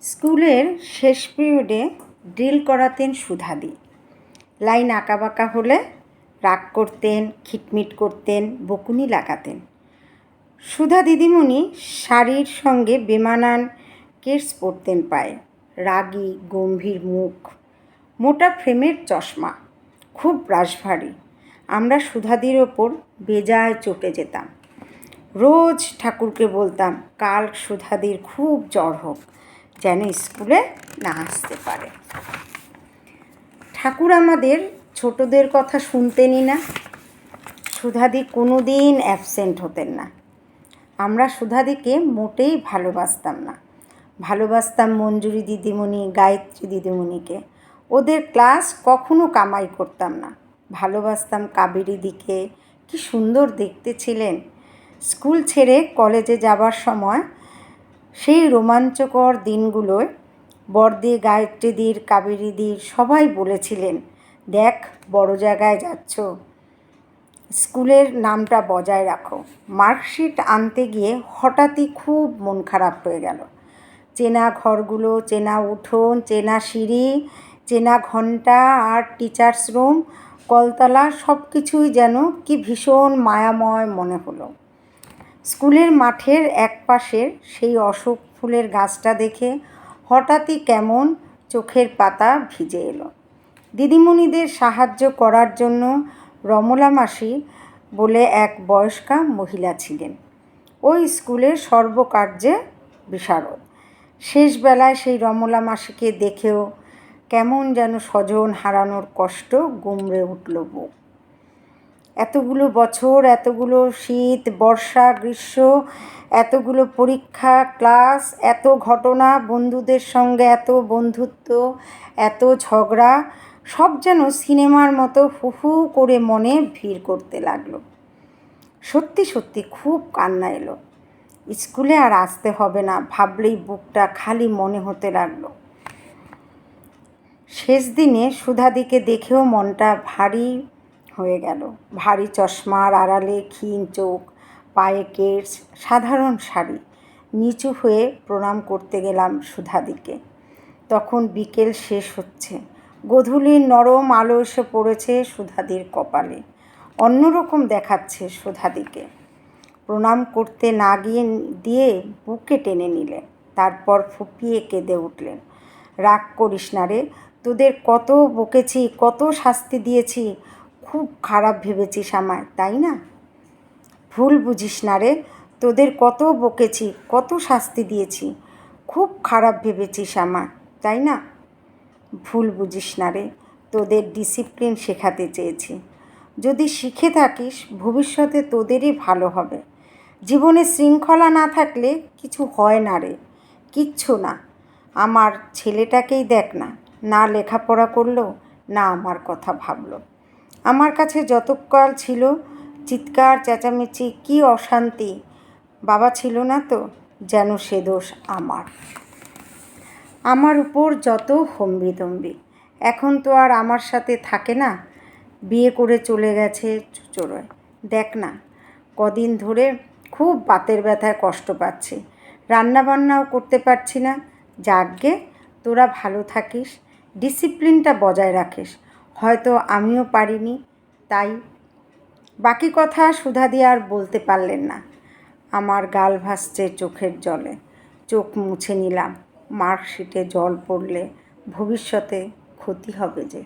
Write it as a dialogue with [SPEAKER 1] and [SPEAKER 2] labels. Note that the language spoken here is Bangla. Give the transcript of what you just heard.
[SPEAKER 1] স্কুলের শেষ পিরিয়ডে ড্রিল করাতেন সুধাদি। লাইন আঁকাবাঁকা হলে রাগ করতেন, খিটমিট করতেন, বকুনি লাগাতেন। সুধা দিদিমণি শাড়ির সঙ্গে বেমানান কেডস পরতেন পায়ে, রাগী গম্ভীর মুখ, মোটা ফ্রেমের চশমা, খুব রাশভারী। আমরা সুধাদির ওপর বেজায় চটে যেতাম। রোজ ঠাকুরকে বলতাম কাল সুধাদির খুব জ্বর হোক, যেন স্কুলে না আসতে পারে। ঠাকুর আমাদের ছোটদের কথা শুনতেনই না। সুধাদি কোনো দিন অ্যাবসেন্ট হতেন না। আমরা সুধাদিকে মোটেই ভালোবাসতাম না। ভালোবাসতাম মঞ্জুরি দিদিমণি, গায়ত্রী দিদিমণিকে। ওদের ক্লাস কখনো কামাই করতাম না। ভালোবাসতাম কাবেরীদিকে, কি সুন্দর দেখতে ছিলেন। স্কুল ছেড়ে কলেজে যাবার সময় সেই রোমাঞ্চকর দিনগুলোয় বড়দি, গায়ত্রীদির, কাবেরীদির সবাই বলেছিলেন, দেখ বড় জায়গায় যাচ্ছ, স্কুলের নামটা বজায় রাখো। মার্কশিট আনতে গিয়ে হঠাৎই খুব মন খারাপ হয়ে গেল। চেনা ঘরগুলো, চেনা উঠোন, চেনা সিঁড়ি, চেনা ঘন্টা আর টিচার্স রুম, কলতলা সব কিছুই যেন কি ভীষণ মায়াময় মনে হলো। স্কুলের মাঠের এক পাশের সেই অশোক ফুলের গাছটা দেখে হঠাৎই কেমন চোখের পাতা ভিজে এলো। দিদিমণিদের সাহায্য করার জন্য রমলা মাসি বলে এক বয়স্কা মহিলা ছিলেন। ওই স্কুলের সর্বকার্যে বিশারদ। শেষবেলায় সেই রমলা মাসিকে দেখেও কেমন যেন স্বজন হারানোর কষ্ট গুমড়ে উঠল বুক। এতগুলো বছর, এতগুলো শীত, বর্ষা, গ্রীষ্ম, এতগুলো পরীক্ষা, ক্লাস, এত ঘটনা, বন্ধুদের সঙ্গে এত বন্ধুত্ব, এত ঝগড়া, সব যেন সিনেমার মতো হু হু করে মনে ভিড় করতে লাগলো। সত্যি সত্যি খুব কান্না এলো। স্কুলে আর আসতে হবে না ভাবলেই বুকটা খালি মনে হতে লাগলো। শেষ দিনে সুধাদিকে দেখেও মনটা ভারী হয়ে গেল। ভারী চশমার আড়ালে ক্ষীণ চোখ, পায়ে কেডস, সাধারণ শাড়ি। নিচু হয়ে প্রণাম করতে গেলাম সুধাদিকে। তখন বিকেল শেষ হচ্ছে। গোধূলির নরম আলো এসে পড়েছে সুধাদির কপালে। অন্যরকম দেখাচ্ছে সুধাদিকে। প্রণাম করতে না দিয়ে বুকে টেনে নিলেন। তারপর ফুঁপিয়ে কেঁদে উঠলেন। রাগ করিস না রে, তোদের কত বকেছি, কত শাস্তি দিয়েছি, খুব খারাপ ভেবেছিস আমায়, তাই না? ভুল বুঝিস না রে, তোদের কত বকেছি, কত শাস্তি দিয়েছি, খুব খারাপ ভেবেছিস আমায়, তাই না? ভুল বুঝিস না রে, তোদের ডিসিপ্লিন শেখাতে চেয়েছি। যদি শিখে থাকিস ভবিষ্যতে তোদেরই ভালো হবে। জীবনে শৃঙ্খলা না থাকলে কিছু হয় না রে, কিচ্ছু না। আমার ছেলেটাকেই দেখ না, না লেখাপড়া করলো, না আমার কথা ভাবলো। আমার কাছে যতকাল ছিল চিৎকার চেঁচামেচি, কি অশান্তি। বাবা ছিল না তো, যেন সে দোষ আমার উপর যত হম্বিতম্বি। এখন তো আর আমার সাথে থাকে না, বিয়ে করে চলে গেছে চুচড়োয়। দেখ না, কদিন ধরে খুব বাতের ব্যথায় কষ্ট পাচ্ছি, রান্নাবান্নাও করতে পারছি না। যাকগে, তোরা ভালো থাকিস, ডিসিপ্লিনটা বজায় রাখিস। হয়তো আমিও পারিনি, তাই। বাকি কথা সুধাদি আর বলতে পারলেন না। আমার গাল ভাসছে চোখের জলে। চোখ মুছে নিলাম। মার্কশিটে জল পড়লে ভবিষ্যতে ক্ষতি হবে যে।